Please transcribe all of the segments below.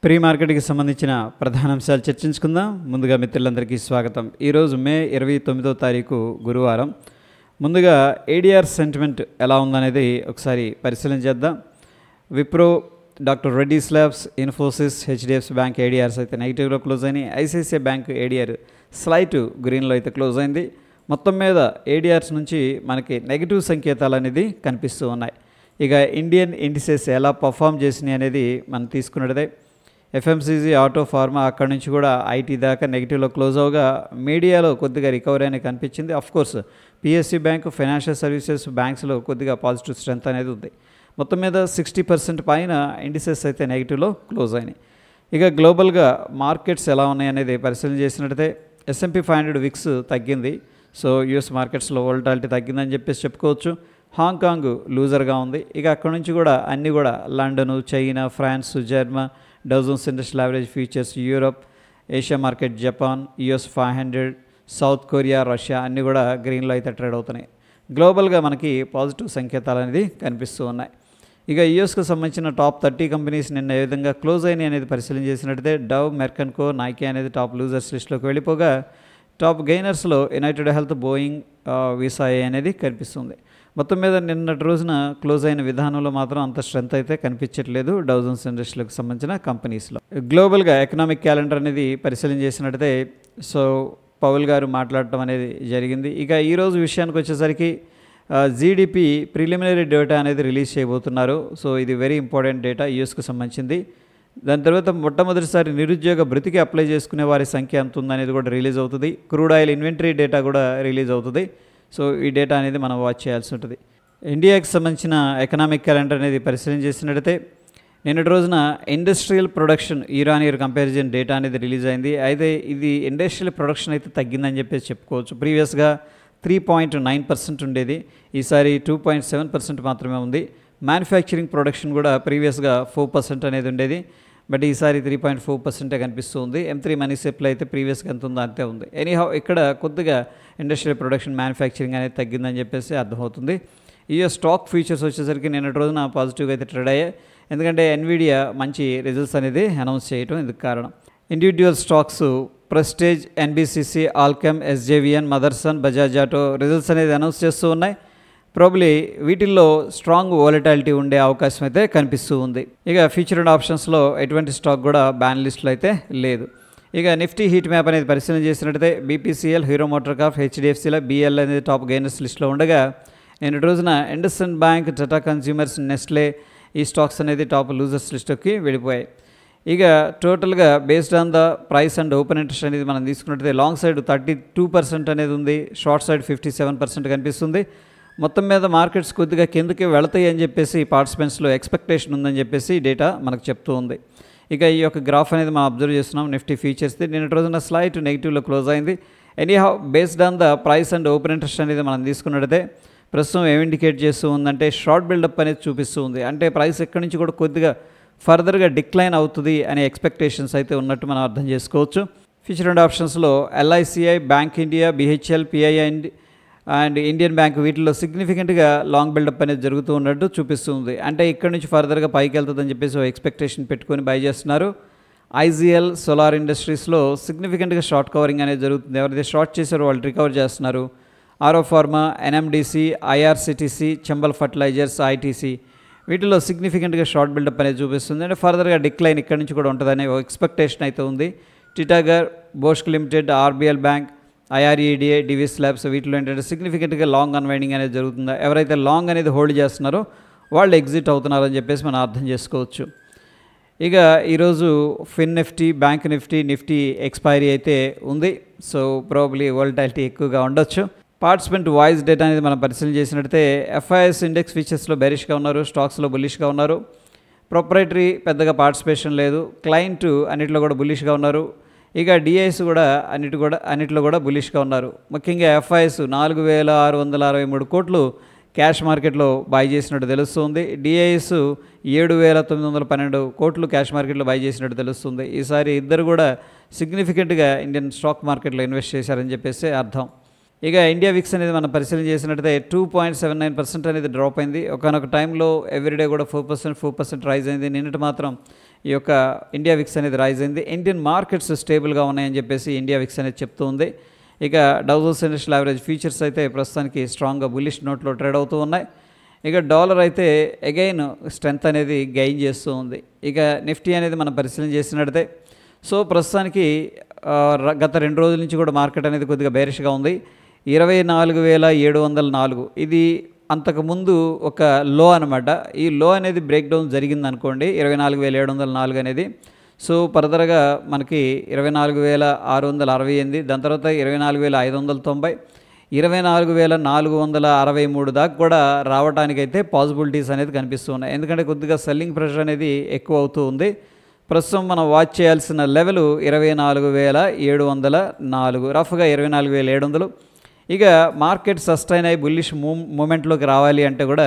Pre మార్కెట్కి సంబంధించిన ప్రధాన అంశాలు చర్చించుకుందాం. ముందుగా మిత్రులందరికీ స్వాగతం. ఈరోజు మే 29వ తారీఖు గురువారం. ముందుగా ఏడిఆర్ సెంటిమెంట్ ఎలా ఉందనేది ఒకసారి పరిశీలన చేద్దాం. Wipro, doctor Reddy's labs, Infosys, HDFC bank ADRs అయితే నెగిటివ్లో క్లోజ్ అయినాయి. ఐసిఐసిఐ బ్యాంక్ ఏడిఆర్ స్లైట్ గ్రీన్లో అయితే క్లోజ్ అయింది. మొత్తం మీద ఏడిఆర్స్ నుంచి మనకి నెగిటివ్ సంకేతాలు అనేది కనిపిస్తూ ఉన్నాయి. ఇక ఇండియన్ ఇండిసెస్ ఎలా పర్ఫామ్ చేసినాయి అనేది మనం తీసుకున్నదే. ఎఫ్ఎంసీజీ, ఆటో, ఫార్మా అక్కడి నుంచి కూడా ఐటీ దాకా నెగిటివ్లో క్లోజ్ అవగా మీడియాలో కొద్దిగా రికవరీ అనేది కనిపించింది. Of course PSC bank, financial services బ్యాంక్స్లో కొద్దిగా పాజిటివ్ స్ట్రెంత్ అనేది ఉంది. మొత్తం మీద 60% పైన ఇండిసెస్ అయితే నెగిటివ్లో క్లోజ్ అయినాయి. ఇక గ్లోబల్గా మార్కెట్స్ ఎలా ఉన్నాయి అనేది పరిశీలన చేసినట్టయితే S&P 500 విక్స్ తగ్గింది. సో యూఎస్ మార్కెట్స్లో వోల్టాలిటీ తగ్గిందని చెప్పేసి చెప్పుకోవచ్చు. హాంకాంగ్ లూజర్గా ఉంది. ఇక అక్కడ నుంచి కూడా అన్నీ కూడా London, China, France, Germany, Dow Jones industrial average futures, Europe, Asia market, Japan, US 500, south Korea, Russia అన్నీ కూడా గ్రీన్లో అయితే ట్రేడ్ అవుతున్నాయి. గ్లోబల్గా మనకి పాజిటివ్ సంకేతాలు అనేది కనిపిస్తూ ఉన్నాయి. ఇక యూఎస్కు సంబంధించిన టాప్ 30 కంపెనీస్ నిన్న ఏ విధంగా క్లోజ్ అయినాయి అనేది పరిశీలన చేసినట్టయితే డవ్, మెర్క్ & కో, నైకీ అనేది టాప్ లూజర్స్ లిస్ట్లోకి వెళ్ళిపోగా టాప్ గెయినర్స్లో యునైటెడ్ హెల్త్, బోయింగ్, వీసా అనేది కనిపిస్తుంది. మొత్తం మీద నిన్నటి రోజున క్లోజ్ అయిన విధానంలో మాత్రం అంత స్ట్రెంత్ అయితే కనిపించట్లేదు డౌజన్స్ ఇండస్ట్రీలకు సంబంధించిన కంపెనీస్లో. గ్లోబల్గా ఎకనామిక్ క్యాలెండర్ అనేది పరిశీలన చేసినట్టయితే సో పౌల్ గారు మాట్లాడటం అనేది జరిగింది. ఇక ఈరోజు విషయానికి వచ్చేసరికి జీడిపి ప్రిలిమినరీ డేటా అనేది రిలీజ్ చేయబోతున్నారు. సో ఇది వెరీ ఇంపార్టెంట్ డేటా, యూఎస్కు సంబంధించింది. దాని తర్వాత మొట్టమొదటిసారి నిరుద్యోగ భృతికి అప్లై చేసుకునే వారి సంఖ్య ఎంత ఉందనేది కూడా రిలీజ్ అవుతుంది. క్రూడ్ ఆయిల్ ఇన్వెంటరీ డేటా కూడా రిలీజ్ అవుతుంది. సో ఈ డేటా అనేది మనం వాచ్ చేయాల్సి ఉంటుంది. ఇండియాకి సంబంధించిన ఎకనామిక్ క్యాలెండర్ అనేది పరిశీలన చేసినట్టయితే నిన్నటి రోజున industrial production year on year comparison data అనేది రిలీజ్ అయింది. అయితే ఇది ఇండస్ట్రియల్ ప్రొడక్షన్ అయితే తగ్గిందని చెప్పేసి చెప్పుకోవచ్చు. ప్రీవియస్గా 3.9% ఉండేది, ఈసారి 2.7% మాత్రమే ఉంది. మ్యానుఫ్యాక్చరింగ్ ప్రొడక్షన్ కూడా ప్రీవియస్గా 4% అనేది ఉండేది, బట్ ఈసారి 3.4% కనిపిస్తుంది. M3 మనీ సప్లై అయితే ప్రీవియస్గా ఎంత ఉందో అంతే ఉంది. ఎనీహౌ ఇక్కడ కొద్దిగా ఇండస్ట్రియల్ ప్రొడక్షన్, మ్యానుఫ్యాక్చరింగ్ అనేది తగ్గిందని చెప్పేసి అర్థమవుతుంది. ఈ స్టాక్ ఫ్యూచర్స్ వచ్చేసరికి నిన్నటి రోజున పాజిటివ్గా అయితే ట్రేడ్ అయ్యాయి. ఎందుకంటే ఎన్విడియా మంచి రిజల్ట్స్ అనేది అనౌన్స్ చేయడం ఇందుకు కారణం. Individual stocks prestige, NBCC, Alkem, SJVN, Motherson, Bajaj auto results అనేది అనౌన్స్ చేస్తూ ఉన్నాయి. ప్రాబ్లీ వీటిల్లో స్ట్రాంగ్ వాలటాలిటీ ఉండే అవకాశం అయితే కనిపిస్తూ ఉంది. ఇక ఫ్యూచర్ అండ్ ఆప్షన్స్లో ఎటువంటి స్టాక్ కూడా బ్యాన్ లిస్ట్లో అయితే లేదు. ఇక నిఫ్టీ హీట్ మ్యాప్ అనేది పరిశీలన చేసినట్టయితే BPCL, హీరో మోటార్ కార్ప్, HDFCలో BL అనేది టాప్ గెయినర్స్ లిస్ట్లో ఉండగా నిన్నటి రోజున IndusInd bank, Tata consumers, Nestle ఈ స్టాక్స్ అనేది టాప్ లూజర్స్ లిస్ట్కి వెళ్ళిపోయాయి. ఇక టోటల్గా based on the price and open interest అనేది మనం తీసుకున్నట్టయితే లాంగ్ సైడ్ 32% అనేది ఉంది, షార్ట్ సైడ్ 57% కనిపిస్తుంది. మొత్తం మీద మార్కెట్స్ కొద్దిగా కిందకి వెళతాయి అని చెప్పేసి పార్టిసిపెంట్స్లో ఎక్స్పెక్టేషన్ ఉందని చెప్పేసి డేటా మనకు చెప్తూ ఉంది. ఇక ఈ యొక్క గ్రాఫ్ అనేది మనం అబ్జర్వ్ చేస్తున్నాం. నిఫ్టీ ఫ్యూచర్స్ది నిన్నటి రోజున స్లైట్ నెగిటివ్లో క్లోజ్ అయింది. Anyhow based on the price and open interest అనేది మనం తీసుకున్నట్టయితే ప్రస్తుతం ఏం ఇండికేట్ చేస్తూ ఉందంటే షార్ట్ బిల్డప్ అనేది చూపిస్తూ ఉంది. అంటే ప్రైస్ ఎక్కడి నుంచి కూడా కొద్దిగా ఫర్దర్గా డిక్లైన్ అవుతుంది అనే ఎక్స్పెక్టేషన్స్ అయితే ఉన్నట్టు మనం అర్థం చేసుకోవచ్చు. ఫ్యూచర్ అండ్ ఆప్షన్స్లో LICI, bank India, BHL, PI and Indian bank వీటిల్లో సిగ్నిఫికెంట్గా లాంగ్ బిల్డప్ అనేది జరుగుతూ ఉన్నట్టు చూపిస్తుంది. అంటే ఇక్కడ నుంచి ఫర్దర్గా పైకి వెళ్తుందని చెప్పేసి ఎక్స్పెక్టేషన్ పెట్టుకొని బై చేస్తున్నారు. IGL, సోలార్ ఇండస్ట్రీస్లో సిగ్నిఫికెంట్గా షార్ట్ కవరింగ్ అనేది జరుగుతుంది. ఎవరైతే షార్ట్ చేశారో వాళ్ళు రికవర్ చేస్తున్నారు. Auro pharma, NMDC, IRCTC, Chambal fertilisers, ITC వీటిలో సిగ్నిఫికెంట్గా షార్ట్ బిల్డప్ అనేది చూపిస్తుంది. అంటే ఫర్దర్గా డిక్లైన్ ఇక్కడ నుంచి కూడా ఉంటుందనే ఎక్స్పెక్టేషన్ అయితే ఉంది. Titagarh, Bosch limited, RBL bank, IREDA, Divi's labs వీటిలో ఏంటంటే సిగ్నిఫికెంట్గా లాంగ్ అన్వైండింగ్ అనేది జరుగుతుందా. ఎవరైతే లాంగ్ అనేది హోల్డ్ చేస్తున్నారో వాళ్ళు ఎగ్జిట్ అవుతున్నారని చెప్పేసి మనం అర్థం చేసుకోవచ్చు. ఇక ఈరోజు నిఫ్టీ, బ్యాంక్ నిఫ్టీ ఎక్స్పైరీ అయితే ఉంది. సో ప్రాబబ్లీ వోల్టాలిటీ ఎక్కువగా ఉండొచ్చు. పార్టిసిపెంట్ వాయిస్ డేటా అనేది మనం పరిశీలన చేసినట్టయితే FIS ఇండెక్స్ ఫీచర్స్లో బెరిష్గా ఉన్నారు, స్టాక్స్లో బుల్లిష్గా ఉన్నారు. ప్రొప్రైటరీ పెద్దగా పార్టిసిపేషన్ లేదు, క్లయింట్ అన్నింటిలో కూడా బుల్లిష్గా ఉన్నారు. ఇక DIS కూడా అన్నింటిలో కూడా బుల్లిష్గా ఉన్నారు. ముఖ్యంగా FIS 4,663 కోట్లు క్యాష్ మార్కెట్లో బై చేసినట్టు తెలుస్తుంది. DIS 7,912 కోట్లు క్యాష్ మార్కెట్లో బై చేసినట్టు తెలుస్తుంది. ఈసారి ఇద్దరు కూడా సిగ్నిఫికెంట్గా ఇండియన్ స్టాక్ మార్కెట్లో ఇన్వెస్ట్ చేశారని చెప్పేసి అర్థం. ఇక ఇండియా విక్స్ అనేది మనం పరిశీలన చేసినట్టయితే 2.79% అనేది డ్రాప్ అయింది. ఒకనొక టైంలో ఎవ్రీడే కూడా 4% రైజ్ అయింది. నిన్నటి మాత్రం ఈ యొక్క ఇండియా విక్స్ అనేది రైజ్ అయింది. ఇండియన్ మార్కెట్స్ స్టేబుల్గా ఉన్నాయని చెప్పేసి ఇండియా విక్స్ అనేది చెప్తూ ఉంది. ఇక Dow Jones industrial average futures అయితే ప్రస్తుతానికి స్ట్రాంగ్గా బుల్లిష్ నోట్లో ట్రేడ్ అవుతూ ఉన్నాయి. ఇక డాలర్ అయితే అగైన్ స్ట్రెంత్ అనేది గెయిన్ చేస్తూ ఉంది. ఇక నిఫ్టీ అనేది మనం పరిశీలన చేసినట్టయితే సో ప్రస్తుతానికి గత 2 రోజుల నుంచి కూడా మార్కెట్ అనేది కొద్దిగా బేరిష్గా ఉంది. 24,704 ఇది అంతకుముందు ఒక లో అనమాట. ఈ లో అనేది బ్రేక్ డౌన్ జరిగింది అనుకోండి 24,704 అనేది. సో ఫర్దర్గా మనకి 24,668, దాని తర్వాత 24,590, 24,463 దాకా కూడా రావడానికైతే పాసిబిలిటీస్ అనేది కనిపిస్తున్నాయి. ఎందుకంటే కొద్దిగా సెల్లింగ్ ప్రెషర్ అనేది ఎక్కువ అవుతూ ఉంది. ప్రస్తుతం మనం వాచ్ చేయాల్సిన లెవెల్ 24,704, రఫ్గా 24,700. ఇక మార్కెట్ సస్టైన్ అయ్యి బుల్లిష్ మూమెంట్లోకి రావాలి అంటే కూడా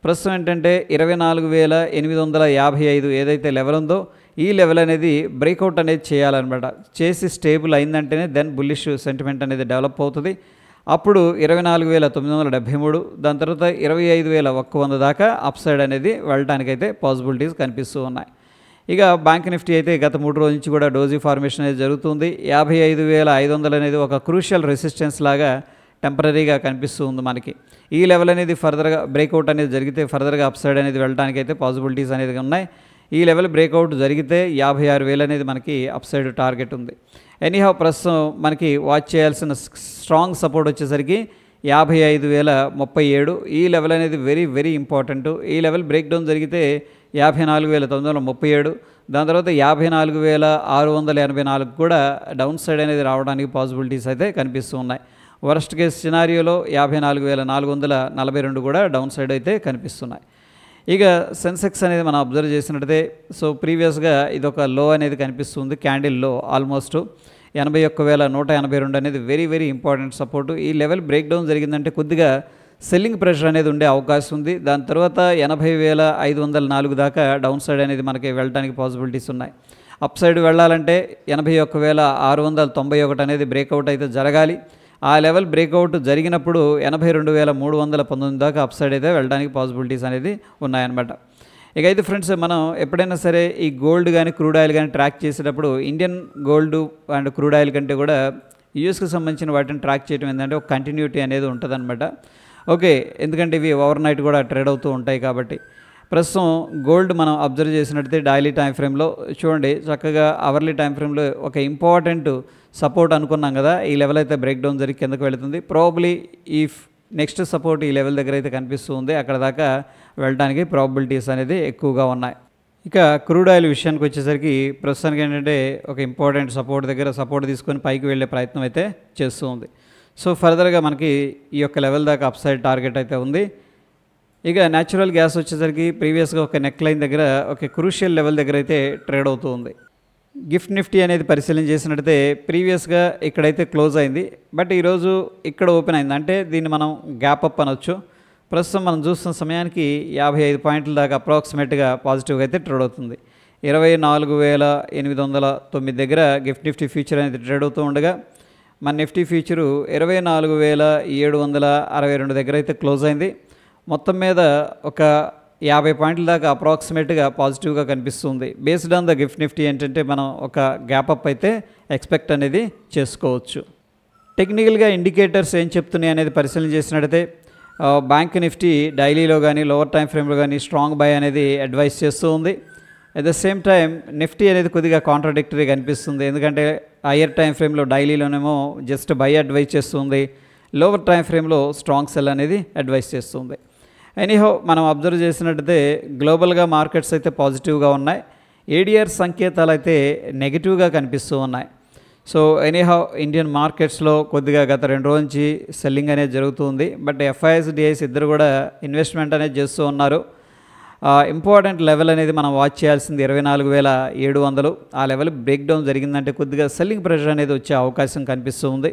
ప్రస్తుతం ఏంటంటే 24,855 ఏదైతే లెవెల్ ఉందో ఈ లెవెల్ అనేది బ్రేక్అవుట్ అనేది చేయాలన్నమాట. చేసి స్టేబుల్ అయిందంటేనే దెన్ బుల్లిష్ సెంటిమెంట్ అనేది డెవలప్ అవుతుంది. అప్పుడు 24,973, దాని తర్వాత 25,100 దాకా అప్ సైడ్ అనేది వెళ్ళడానికైతే పాసిబిలిటీస్ కనిపిస్తూ ఉన్నాయి. ఇక బ్యాంక్ నిఫ్టీ అయితే గత 3 రోజుల నుంచి కూడా డోజీ ఫార్మేషన్ అనేది జరుగుతుంది. 55,500 అనేది ఒక క్రూషియల్ రెసిస్టెన్స్ లాగా టెంపరీగా కనిపిస్తూ ఉంది మనకి. ఈ లెవెల్ అనేది ఫర్దర్గా బ్రేక్అవుట్ అనేది జరిగితే ఫర్దర్గా అప్ సైడ్ అనేది వెళ్ళడానికి అయితే పాసిబిలిటీస్ అనేది ఉన్నాయి. ఈ లెవెల్ బ్రేక్అవుట్ జరిగితే 56,000 అనేది మనకి అప్ సైడ్ టార్గెట్ ఉంది. ఎనీహౌ ప్రస్తుతం మనకి వాచ్ చేయాల్సిన స్ట్రాంగ్ సపోర్ట్ వచ్చేసరికి 55,037. ఈ లెవెల్ అనేది వెరీ వెరీ ఇంపార్టెంట్. ఈ లెవెల్ బ్రేక్ డౌన్ జరిగితే 54,937, దాని తర్వాత 54,684 కూడా డౌన్ సైడ్ అనేది రావడానికి పాసిబిలిటీస్ అయితే కనిపిస్తూ ఉన్నాయి. వర్స్ట్ కేస్ సినారియోలో 54,442 కూడా డౌన్ సైడ్ అయితే కనిపిస్తున్నాయి. ఇక సెన్సెక్స్ అనేది మనం అబ్జర్వ్ చేసినట్టయితే సో ప్రీవియస్గా ఇది ఒక లో అనేది కనిపిస్తుంది. క్యాండిల్ లో ఆల్మోస్ట్ 81,182 అనేది వెరీ వెరీ ఇంపార్టెంట్ సపోర్టు. ఈ లెవెల్ బ్రేక్ డౌన్ జరిగిందంటే కొద్దిగా సెల్లింగ్ ప్రెషర్ అనేది ఉండే అవకాశం ఉంది. దాని తర్వాత 80,504 దాకా డౌన్ సైడ్ అనేది మనకి వెళ్ళడానికి పాసిబిలిటీస్ ఉన్నాయి. అప్ సైడ్ వెళ్ళాలంటే 81,691 అనేది బ్రేక్అవుట్ అయితే జరగాలి. ఆ లెవెల్ బ్రేక్అవుట్ జరిగినప్పుడు 82,319 దాకా అప్ సైడ్ అయితే వెళ్ళడానికి పాసిబిలిటీస్ అనేది ఉన్నాయన్నమాట. ఇక అయితే ఫ్రెండ్స్ మనం ఎప్పుడైనా సరే ఈ గోల్డ్ కానీ క్రూడ్ ఆయిల్ కానీ ట్రాక్ చేసేటప్పుడు Indian gold and crude oil కంటే కూడా యూఎస్కి సంబంధించిన వాటిని ట్రాక్ చేయడం ఏంటంటే ఒక కంటిన్యూటీ అనేది ఉంటుందన్నమాట. ఓకే, ఎందుకంటే ఇవి ఓవర్ నైట్ కూడా ట్రేడ్ అవుతూ ఉంటాయి కాబట్టి. ప్రస్తుతం గోల్డ్ మనం అబ్జర్వ్ చేసినట్టయితే డైలీ టైం ఫ్రేమ్లో చూడండి చక్కగా అవర్లీ టైం ఫ్రేమ్లో ఒక ఇంపార్టెంట్ సపోర్ట్ అనుకున్నాం కదా, ఈ లెవెల్ అయితే బ్రేక్ డౌన్ జరిగి కిందకు వెళుతుంది. ప్రాబబ్లీ ఈ నెక్స్ట్ సపోర్ట్ ఈ లెవెల్ దగ్గర అయితే కనిపిస్తూ ఉంది. అక్కడ దాకా వెళ్ళడానికి ప్రాబబిలిటీస్ అనేది ఎక్కువగా ఉన్నాయి. ఇక క్రూడ్ ఆయిల్ విషయానికి వచ్చేసరికి ప్రస్తుతానికి ఏంటంటే ఒక ఇంపార్టెంట్ సపోర్ట్ దగ్గర సపోర్ట్ తీసుకొని పైకి వెళ్ళే ప్రయత్నం అయితే చేస్తూ ఉంది. సో ఫర్దర్గా మనకి ఈ యొక్క లెవెల్ దాకా అప్ సైడ్ టార్గెట్ అయితే ఉంది. ఇక న్యాచురల్ గ్యాస్ వచ్చేసరికి ప్రీవియస్గా ఒక నెక్ లైన్ దగ్గర ఒక క్రూషియల్ లెవెల్ దగ్గర అయితే ట్రేడ్ అవుతూ ఉంది. గిఫ్ట్ నిఫ్టీ అనేది పరిశీలన చేసినట్టయితే ప్రీవియస్గా ఇక్కడైతే క్లోజ్ అయింది, బట్ ఈరోజు ఇక్కడ ఓపెన్ అయింది. అంటే దీన్ని మనం గ్యాప్ అప్ అనొచ్చు. ప్రస్తుతం మనం చూస్తున్న సమయానికి 55 పాయింట్ల దాకా అప్రాక్సిమేట్గా పాజిటివ్గా అయితే ట్రేడ్ అవుతుంది. 24,809 దగ్గర గిఫ్ట్ నిఫ్టీ ఫ్యూచర్ అనేది ట్రేడ్ అవుతూ ఉండగా మన నిఫ్టీ ఫ్యూచరు 24,762 దగ్గర అయితే క్లోజ్ అయింది. మొత్తం మీద ఒక 50 పాయింట్ల దాకా అప్రాక్సిమేట్గా పాజిటివ్గా కనిపిస్తుంది. Based on the gift Nifty ఏంటంటే మనం ఒక గ్యాప్ అప్ అయితే ఎక్స్పెక్ట్ అనేది చేసుకోవచ్చు. టెక్నికల్గా ఇండికేటర్స్ ఏం చెప్తున్నాయి అనేది పరిశీలన చేసినట్టయితే బ్యాంక్ నిఫ్టీ డైలీలో కానీ లోవర్ టైం ఫ్రేమ్లో కానీ స్ట్రాంగ్ బై అనేది అడ్వైస్ చేస్తూ ఉంది. At the same time Nifty అనేది కొద్దిగా కాంట్రాడిక్టరీ కనిపిస్తుంది. ఎందుకంటే హయ్యర్ టైం ఫ్రేమ్లో డైలీలోనేమో జస్ట్ బై అడ్వైస్ చేస్తుంది, లోవర్ టైం ఫ్రేమ్లో స్ట్రాంగ్ సెల్ అనేది అడ్వైస్ చేస్తుంది. ఎనీహౌ మనం అబ్జర్వ్ చేసినట్టయితే గ్లోబల్గా మార్కెట్స్ అయితే పాజిటివ్గా ఉన్నాయి. ఏడిఆర్ సంకేతాలు అయితే నెగిటివ్గా కనిపిస్తూ ఉన్నాయి. సో ఎనీహౌ ఇండియన్ మార్కెట్స్లో కొద్దిగా గత 2 రోజుల నుంచి సెల్లింగ్ అనేది జరుగుతుంది. బట్ ఎఫ్ఐఎస్ డిఐస్ ఇద్దరు కూడా ఇన్వెస్ట్మెంట్ అనేది చేస్తూ ఉన్నారు. ఇంపార్టెంట్ లెవెల్ అనేది మనం వాచ్ చేయాల్సింది 24,700. ఆ లెవెల్ బ్రేక్ డౌన్ జరిగిందంటే కొద్దిగా సెల్లింగ్ ప్రెషర్ అనేది వచ్చే అవకాశం కనిపిస్తూ ఉంది.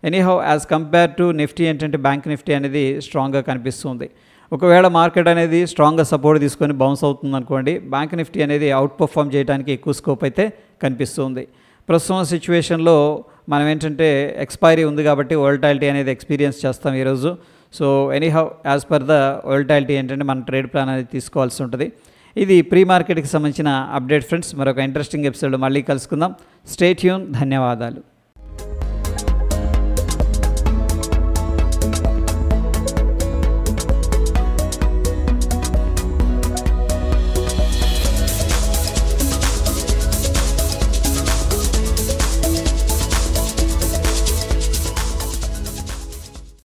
Anyhow as compare to Nifty ఏంటంటే బ్యాంక్ నిఫ్టీ అనేది స్ట్రాంగ్గా కనిపిస్తుంది. ఒకవేళ మార్కెట్ అనేది స్ట్రాంగ్గా సపోర్ట్ తీసుకొని బౌన్స్ అవుతుంది అనుకోండి, బ్యాంక్ నిఫ్టీ అనేది అవుట్ పర్ఫామ్ చేయడానికి ఎక్కువ స్కోప్ అయితే కనిపిస్తుంది. ప్రస్తుతం సిచ్యువేషన్లో మనం ఏంటంటే ఎక్స్పైరీ ఉంది కాబట్టి వోల్టాలిటీ అనేది ఎక్స్పీరియన్స్ చేస్తాం ఈరోజు. So anyhow as per the volatility ఏంటంటే మన ట్రేడ్ ప్లాన్ అనేది తీసుకోవాల్సి ఉంటుంది. ఇది ప్రీ మార్కెట్కి సంబంధించిన అప్డేట్ ఫ్రెండ్స్. మరొక ఇంట్రెస్టింగ్ ఎపిసోడ్ మళ్ళీ కలుసుకుందాం. Stay tune. ధన్యవాదాలు.